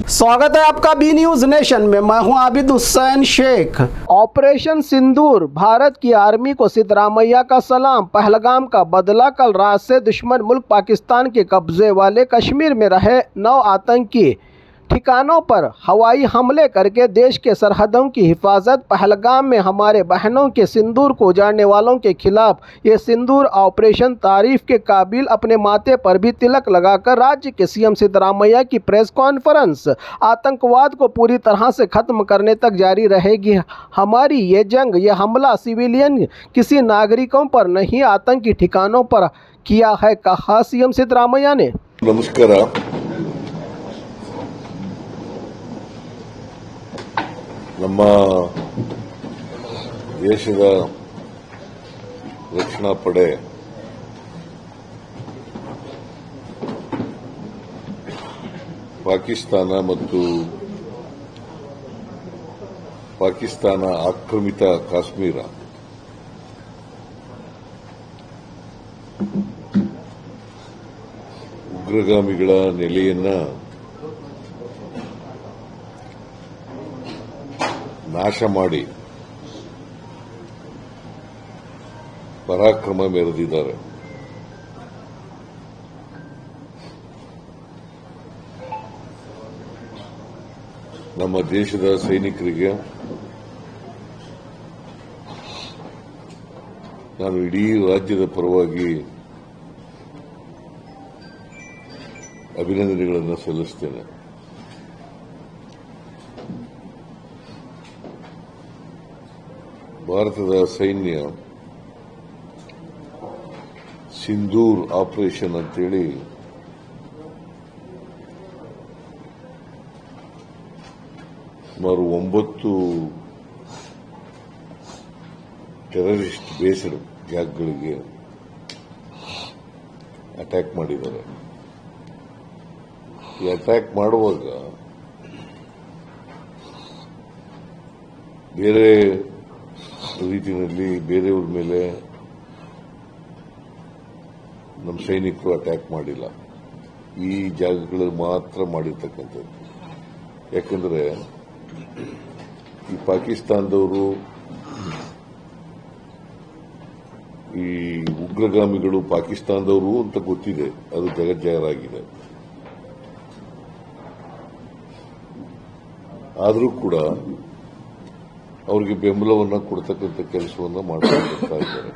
स्वागत है आपका बी न्यूज नेशन में। मैं हूं आबिद हुसैन शेख। ऑपरेशन सिंदूर, भारत की आर्मी को सिद्धरामैया का सलाम। पहलगाम का बदला। कल रात से दुश्मन मुल्क पाकिस्तान के कब्जे वाले कश्मीर में रहे 9 आतंकी ठिकानों पर हवाई हमले करके देश के सरहदों की हिफाजत। पहलगाम में हमारे बहनों के सिंदूर को उजाड़ने वालों के खिलाफ ये सिंदूर ऑपरेशन तारीफ के काबिल। अपने माथे पर भी तिलक लगाकर राज्य के सीएम सिद्धरामैया की प्रेस कॉन्फ्रेंस। आतंकवाद को पूरी तरह से खत्म करने तक जारी रहेगी हमारी ये जंग। ये हमला सिविलियन किसी नागरिकों पर नहीं, आतंकी ठिकानों पर किया है, कहा सीएम सिद्धरामैया ने। नमस्कार। ನಮ್ಮ ದೇಶದ ರಕ್ಷಣಾ ಪಡೆ ಪಾಕಿಸ್ತಾನ ಮತ್ತು ಪಾಕಿಸ್ತಾನ ಆಕ್ರಮಿತ ಕಾಶ್ಮೀರ ಉಗ್ರಗಾಮಿಗಳ ನೆಲೆಯನ್ನ ನಾಶ ಮಾಡಿ ಪರಾಕ್ರಮ ಮೆರೆದಿದ್ದಾರೆ. ನಮ್ಮ ದೇಶದ ಸೈನಿಕರಿಗೆ ನಾನು ಇಡೀ ರಾಜ್ಯದ ಪರವಾಗಿ ಅಭಿನಂದನೆಗಳನ್ನು ಸಲ್ಲಿಸುತ್ತೇನೆ. ಭಾರತದ ಸೈನ್ಯ ಸಿಂಧೂರ್ ಆಪರೇಷನ್ ಅಂತೇಳಿ ಸುಮಾರು 9 ಟೆರರಿಸ್ಟ್ ಬೇಸ್ಡ್ ಜಾಗಗಳಿಗೆ ಅಟ್ಯಾಕ್ ಮಾಡಿದ್ದಾರೆ. ಈ ಅಟ್ಯಾಕ್ ಮಾಡುವಾಗ ಬೇರೆ ರೀತಿಯಲ್ಲಿ ಬೇರೆಯವ್ರ ಮೇಲೆ ನಮ್ಮ ಸೈನಿಕರು ಅಟ್ಯಾಕ್ ಮಾಡಿಲ್ಲ. ಈ ಜಾಗಗಳಲ್ಲಿ ಮಾತ್ರ ಮಾಡಿರ್ತಕ್ಕಂಥದ್ದು. ಯಾಕಂದ್ರೆ ಈ ಪಾಕಿಸ್ತಾನದವರು, ಈ ಉಗ್ರಗಾಮಿಗಳು ಪಾಕಿಸ್ತಾನದವರು ಅಂತ ಗೊತ್ತಿದೆ, ಅದು ಜಗಜ್ಜಾಹೀರಾಗಿದೆ. ಆದರೂ ಕೂಡ ಅವರಿಗೆ ಬೆಂಬಲವನ್ನು ಕೊಡ್ತಕ್ಕಂಥ ಕೆಲಸವನ್ನು ಮಾಡ್ತಾ ಇದ್ದಾರೆ.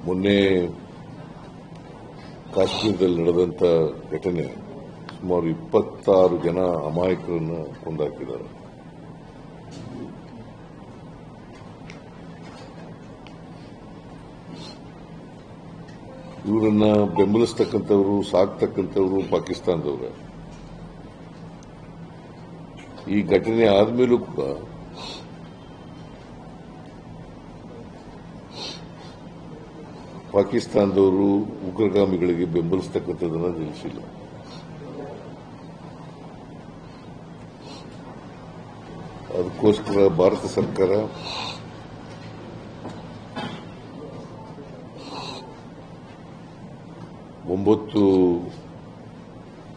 ಮೊನ್ನೆ ಕಾಶ್ಮೀರದಲ್ಲಿ ನಡೆದಂತ ಘಟನೆ ಸುಮಾರು 26 ಜನ ಅಮಾಯಕರನ್ನು ಕೊಂದಾಕಿದ್ದಾರೆ. ಇವರನ್ನ ಬೆಂಬಲಿಸ್ತಕ್ಕಂಥವ್ರು, ಸಾಕ್ತಕ್ಕಂಥವ್ರು ಪಾಕಿಸ್ತಾನದವರೇ. ಈ ಘಟನೆ ಆದ್ಮೇಲೂ ಕೂಡ ಪಾಕಿಸ್ತಾನದವರು ಉಗ್ರಗಾಮಿಗಳಿಗೆ ಬೆಂಬಲಿಸ್ತಕ್ಕಂಥದ್ದನ್ನು ನಿಲ್ಲಿಸಿಲ್ಲ. ಅದಕ್ಕೋಸ್ಕರ ಭಾರತ ಸರ್ಕಾರ ಒಂಬತ್ತು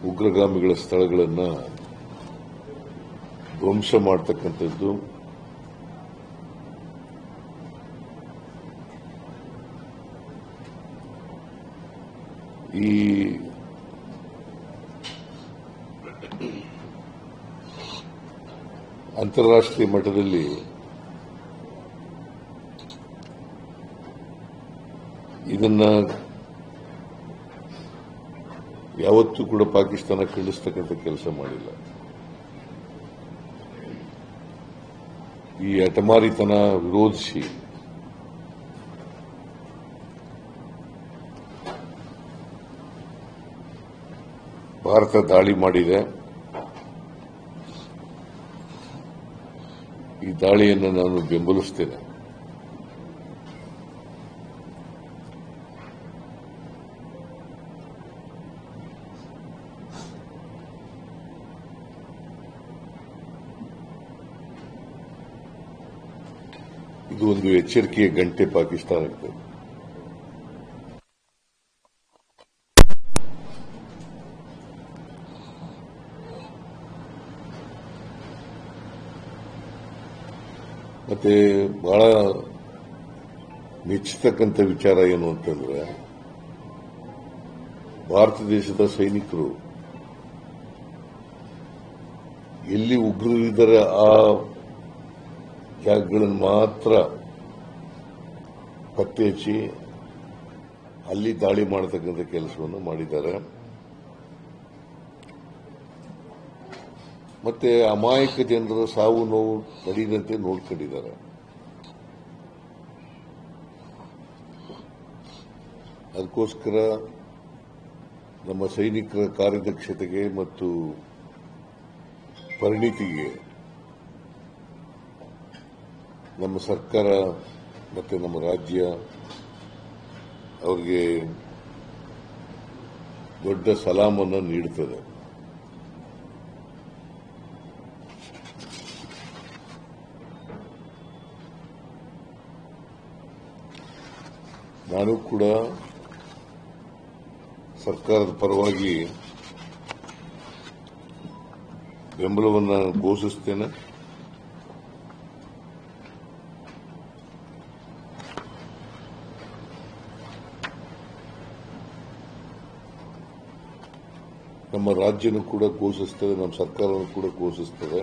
ಉಗ್ರಗಾಮಿಗಳ ಸ್ಥಳಗಳನ್ನು ಧ್ವಂಸ ಮಾಡತಕ್ಕಂಥದ್ದು, ಈ ಅಂತಾರಾಷ್ಟ್ರೀಯ ಮಟ್ಟದಲ್ಲಿ ಇದನ್ನ ಯಾವತ್ತೂ ಕೂಡ ಪಾಕಿಸ್ತಾನ ಖಂಡಿಸ್ತಕ್ಕಂಥ ಕೆಲಸ ಮಾಡಿಲ್ಲ. ಈ ಹಠಮಾರಿತನ ವಿರೋಧಿಸಿ ಭಾರತ ದಾಳಿ ಮಾಡಿದೆ. ಈ ದಾಳಿಯನ್ನು ನಾನು ಬೆಂಬಲಿಸುತ್ತೇನೆ. ಇದು ಒಂದು ಎಚ್ಚರಿಕೆಯ ಗಂಟೆ ಪಾಕಿಸ್ತಾನಕ್ಕೆ. ಮತ್ತೆ ಬಹಳ ಮೆಚ್ಚತಕ್ಕಂಥ ವಿಚಾರ ಏನು ಅಂತಂದ್ರೆ ಭಾರತ ದೇಶದ ಸೈನಿಕರು ಎಲ್ಲಿ ಉಗ್ರರಿದ್ದಾರೆ ಆ ಜಾಗಗಳನ್ನು ಮಾತ್ರ ಪತ್ತೆ ಹಚ್ಚಿ ಅಲ್ಲಿ ದಾಳಿ ಮಾಡತಕ್ಕಂಥ ಕೆಲಸವನ್ನು ಮಾಡಿದ್ದಾರೆ. ಮತ್ತೆ ಅಮಾಯಕ ಜನರ ಸಾವು ನೋವು ನಡೆಯದಂತೆ ನೋಡ್ಕೊಂಡಿದ್ದಾರೆ. ಅದಕ್ಕೋಸ್ಕರ ನಮ್ಮ ಸೈನಿಕರ ಕಾರ್ಯದಕ್ಷತೆಗೆ ಮತ್ತು ಪರಿಣಿತಿಗೆ ನಮ್ಮ ಸರ್ಕಾರ ಮತ್ತು ನಮ್ಮ ರಾಜ್ಯ ಅವರಿಗೆ ದೊಡ್ಡ ಸಲಾಮನ್ನು ನೀಡುತ್ತದೆ. ನಾನು ಕೂಡ ಸರ್ಕಾರದ ಪರವಾಗಿ ಬೆಂಬಲವನ್ನು ಘೋಷಿಸುತ್ತೇನೆ. ನಮ್ಮ ರಾಜ್ಯನೂ ಕೂಡ ಘೋಷಿಸ್ತದೆ, ನಮ್ಮ ಸರ್ಕಾರನೂ ಕೂಡ ಘೋಷಿಸ್ತದೆ.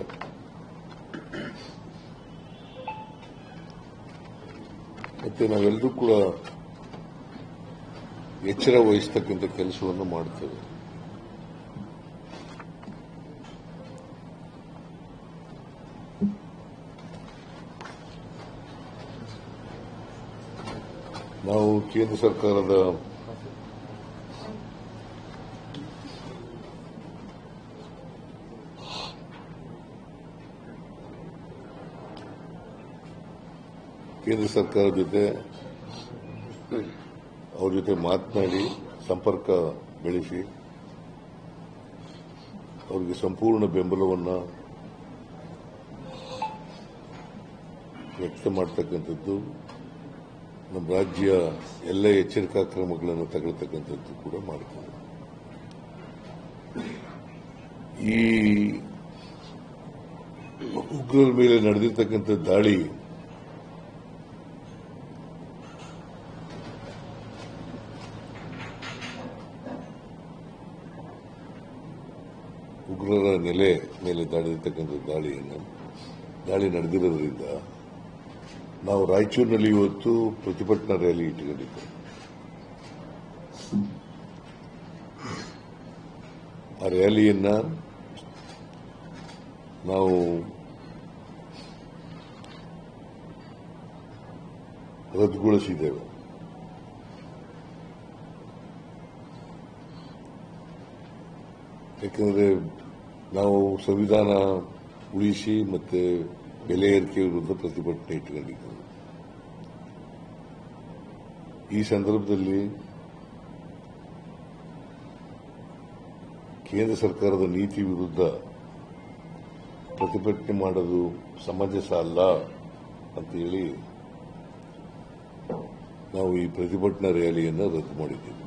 ಮತ್ತೆ ನಾವೆಲ್ಲರೂ ಕೂಡ ಎಚ್ಚರ ವಹಿಸತಕ್ಕಂಥ ಕೆಲಸವನ್ನು ಮಾಡುತ್ತೇವೆ. ನಾವು ಕೇಂದ್ರ ಸರ್ಕಾರದ ಜೊತೆ ಅವ್ರ ಜೊತೆ ಮಾತನಾಡಿ ಸಂಪರ್ಕ ಬೆಳೆಸಿ ಅವರಿಗೆ ಸಂಪೂರ್ಣ ಬೆಂಬಲವನ್ನು ವ್ಯಕ್ತ ಮಾಡತಕ್ಕಂಥದ್ದು, ನಮ್ಮ ರಾಜ್ಯ ಎಲ್ಲ ಎಚ್ಚರಿಕಾ ಕ್ರಮಗಳನ್ನು ತಗೊಳ್ತಕ್ಕಂಥದ್ದು ಕೂಡ ಮಾಡ್ತದೆ. ಈ ಉಗ್ರರ ಮೇಲೆ ನಡೆದಿರ್ತಕ್ಕಂಥ ದಾಳಿ ಉಗ್ರರ ನೆಲೆ ಮೇಲೆ ನಡೆದಿರ್ತಕ್ಕಂಥ ದಾಳಿ ನಡೆದಿರೋದ್ರಿಂದ ನಾವು ರಾಯಚೂರಿನಲ್ಲಿ ಇವತ್ತು ಪ್ರತಿಭಟನಾ ರ್ಯಾಲಿ ಇಟ್ಟುಕೊಂಡಿದ್ದೇವೆ. ಆ ರ್ಯಾಲಿಯನ್ನ ನಾವು ರದ್ದುಗೊಳಿಸಿದ್ದೇವೆ. ಯಾಕಂದರೆ ನಾವು ಸಂವಿಧಾನ ಉಳಿಸಿ ಮತ್ತೆ ಬೆಲೆ ಏರಿಕೆ ವಿರುದ್ಧ ಪ್ರತಿಭಟನೆ ಇಟ್ಟುಕೊಂಡಿದ್ದೇವೆ. ಈ ಸಂದರ್ಭದಲ್ಲಿ ಕೇಂದ್ರ ಸರ್ಕಾರದ ನೀತಿ ವಿರುದ್ಧ ಪ್ರತಿಭಟನೆ ಮಾಡೋದು ಸಮಂಜಸ ಅಲ್ಲ ಅಂತೇಳಿ ನಾವು ಈ ಪ್ರತಿಭಟನಾ ರ್ಯಾಲಿಯನ್ನು ರದ್ದು ಮಾಡಿದ್ದೇವೆ.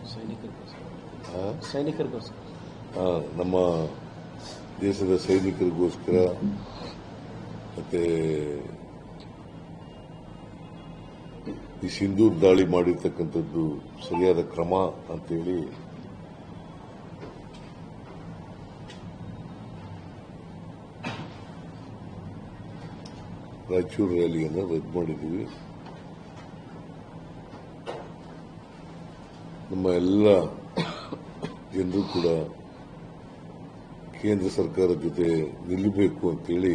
ನಮ್ಮ ದೇಶದ ಸೈನಿಕರಿಗೋಸ್ಕರ ಮತ್ತೆ ಈ ಸಿಂಧೂರ್ ದಾಳಿ ಮಾಡಿರ್ತಕ್ಕಂಥದ್ದು ಸರಿಯಾದ ಕ್ರಮ ಅಂತೇಳಿ ರಾಯಚೂರು ರ್ಯಾಲಿಯನ್ನು ರದ್ದು ಮಾಡಿದ್ದೀವಿ. ನಮ್ಮ ಎಲ್ಲ ಜನರು ಕೂಡ ಕೇಂದ್ರ ಸರ್ಕಾರದ ಜೊತೆ ನಿಲ್ಲಬೇಕು ಅಂತೇಳಿ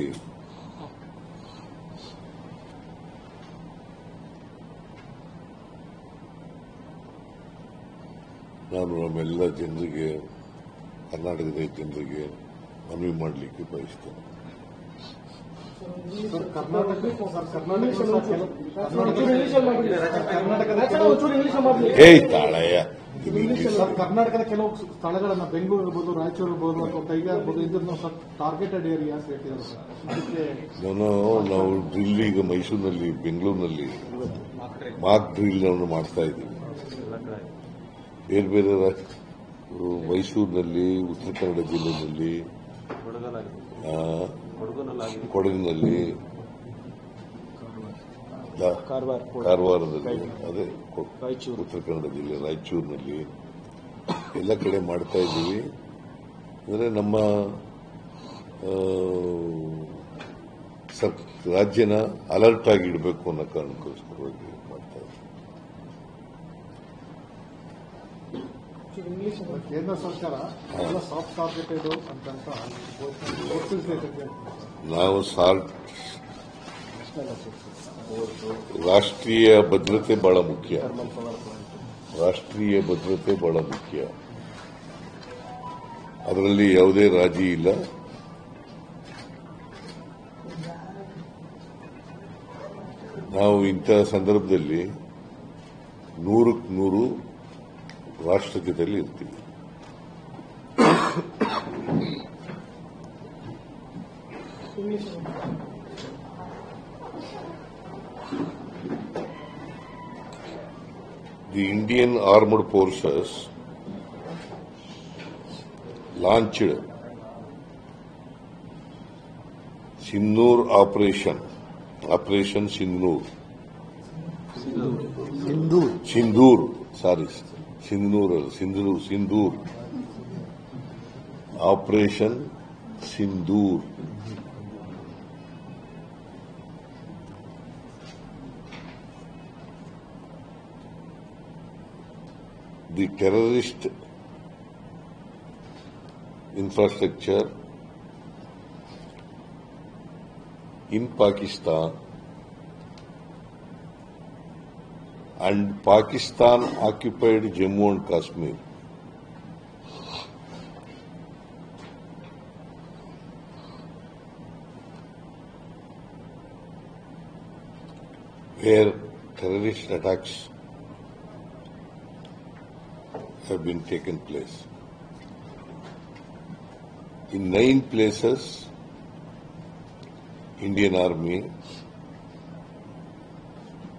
ನಾನು ನಮ್ಮೆಲ್ಲ ಜನರಿಗೆ, ಕರ್ನಾಟಕದ ಜನರಿಗೆ ಮನವಿ ಮಾಡಲಿಕ್ಕೆ ಬಯಸ್ತೇನೆ. ತಾಳಯ್ಯ ಕರ್ನಾಟಕದ ಕೆಲವು ಸ್ಥಳಗಳನ್ನ ಬೆಂಗಳೂರು ಇರ್ಬೋದು, ರಾಯಚೂರು ಇರ್ಬೋದು ಅಥವಾ ಕೈಗೆ ಇರ್ಬೋದು, ಇದನ್ನು ಟಾರ್ಗೆಟೆಡ್ ಏರಿಯಾ ಅಂತ ಹೇಳ್ತಿದ್ದಾರೆ. ನಾವು ಡ್ರಿಲ್ ಈಗ ಮೈಸೂರಿನಲ್ಲಿ, ಬೆಂಗಳೂರಿನಲ್ಲಿ ಮಾಕ್ ಡ್ರಿಲ್ ಅನ್ನು ಮಾಡ್ತಾ ಇದ್ದೀವಿ. ಬೇರೆ ಬೇರೆ ಮೈಸೂರಿನಲ್ಲಿ, ಉತ್ತರ ಕನ್ನಡ ಜಿಲ್ಲೆಯಲ್ಲಿ, ಕೊಡಗಿನಲ್ಲಿ ಕಾರವಾರದಲ್ಲಿ, ಅದೇ ಉತ್ತರ ಕನ್ನಡ ಜಿಲ್ಲೆ ರಾಯಚೂರಿನಲ್ಲಿ ಎಲ್ಲ ಕಡೆ ಮಾಡ್ತಾ ಇದ್ದೀವಿ. ಅಂದರೆ ನಮ್ಮ ರಾಜ್ಯನ ಅಲರ್ಟ್ ಆಗಿ ಇಡಬೇಕು ಅನ್ನೋ ಕಾರಣಕ್ಕೋಸ್ಕರವಾಗಿ ಮಾಡ್ತಾ ಇದ್ದೀವಿ. ಕೇಂದ್ರ ಸರ್ಕಾರ ಎಲ್ಲ ಸಾಫ್ಟ್ ಟಾರ್ಗೆಟೆಡ್ ಅಂತ ಘೋಷಿಸಿದೆ. ನಾವು ರಾಷ್ಟ್ರೀಯ ಭದ್ರತೆ ಬಹಳ ಮುಖ್ಯ. ರಾಷ್ಟ್ರೀಯ ಭದ್ರತೆ ಬಹಳ ಮುಖ್ಯ. ಅದರಲ್ಲಿ ಯಾವುದೇ ರಾಜಿ ಇಲ್ಲ. ನಾವು ಇಂತಹ ಸಂದರ್ಭದಲ್ಲಿ 100ಕ್ಕೆ 100 ರಾಷ್ಟ್ರೀಯತೆಯಲ್ಲಿ ಇರ್ತೀವಿ. The Indian Armed Forces launched Sindoor Operation Sindoor. Operation Sindoor. The terrorist infrastructure in Pakistan and Pakistan occupied Jammu and Kashmir where terrorist attacks have been taken place. In 9 places, Indian Army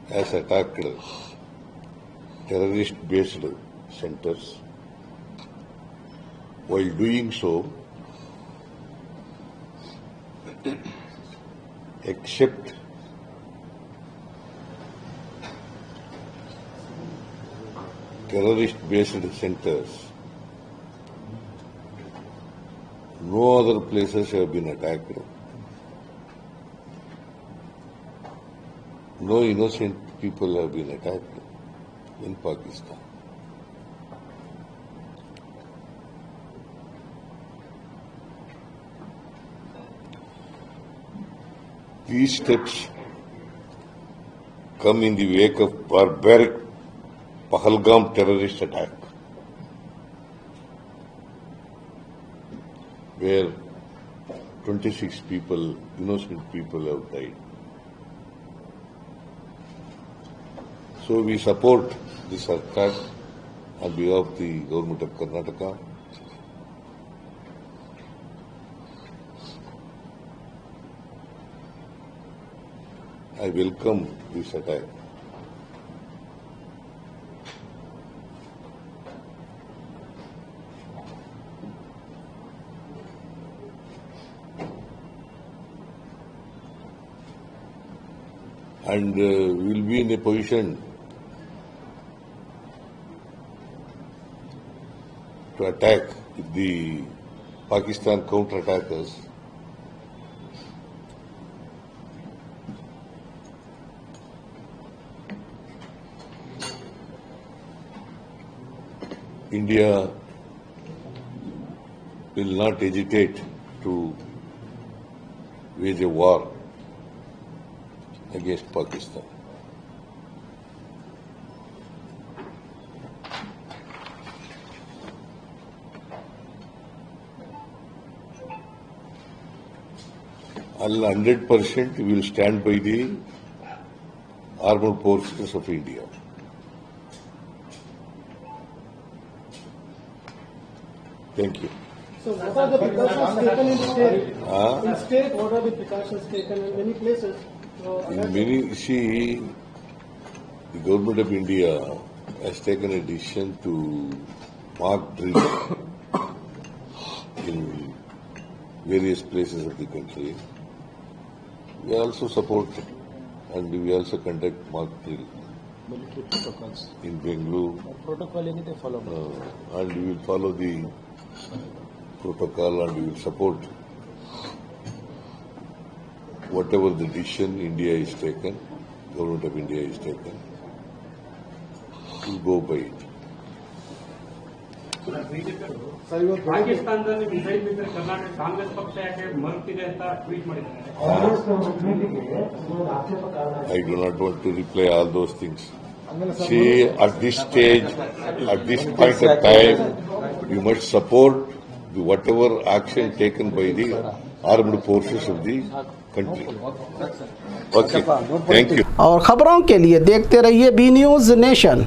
has attacked terrorist-based centers. While doing so, except terrorist-based centers, no other places have been attacked. No innocent people have been attacked in Pakistan. These steps come in the wake of barbaric Pahalgam terrorist attack, where 26 people, innocent people, have died. So we support this attack on behalf of the government of Karnataka. I welcome this attack. And we will be in a position to attack if the Pakistan counter-attack us. India will not hesitate to wage a war against Pakistan. Allah 100% will stand by the armed forces of India. Thank you. So what are the precautions taken in state? In state, what are the precautions taken in many places? In many, see, the government of India has taken a decision to mark drills in various places of the country. We also support and we also conduct mock drill military protocols in Bengaluru, protocol ಏನಿದೆ follow and we will follow the protocol and we will support whatever the decision India is taken, government of India is taken. We'll go by it. Sir ಇವತ್ತು ಪಾಕಿಸ್ತಾನದಲ್ಲಿ missile ಬಿದ್ದರೆ ಕರ್ನಾಟಕ ಕಾಂಗ್ರೆಸ್ ಪಕ್ಷ ಯಾಕೆ ಮರುತಿದೆ ಅಂತ tweet ಮಾಡಿದ್ದಾರೆ. I do not want to reply all those things. ಆಮೇಲೆ sir See, at this stage, at this point of time, we must support whatever action taken by the armed forces of the country. Okay, thank you. और खबरों के लिए देखते रहिए B news nation.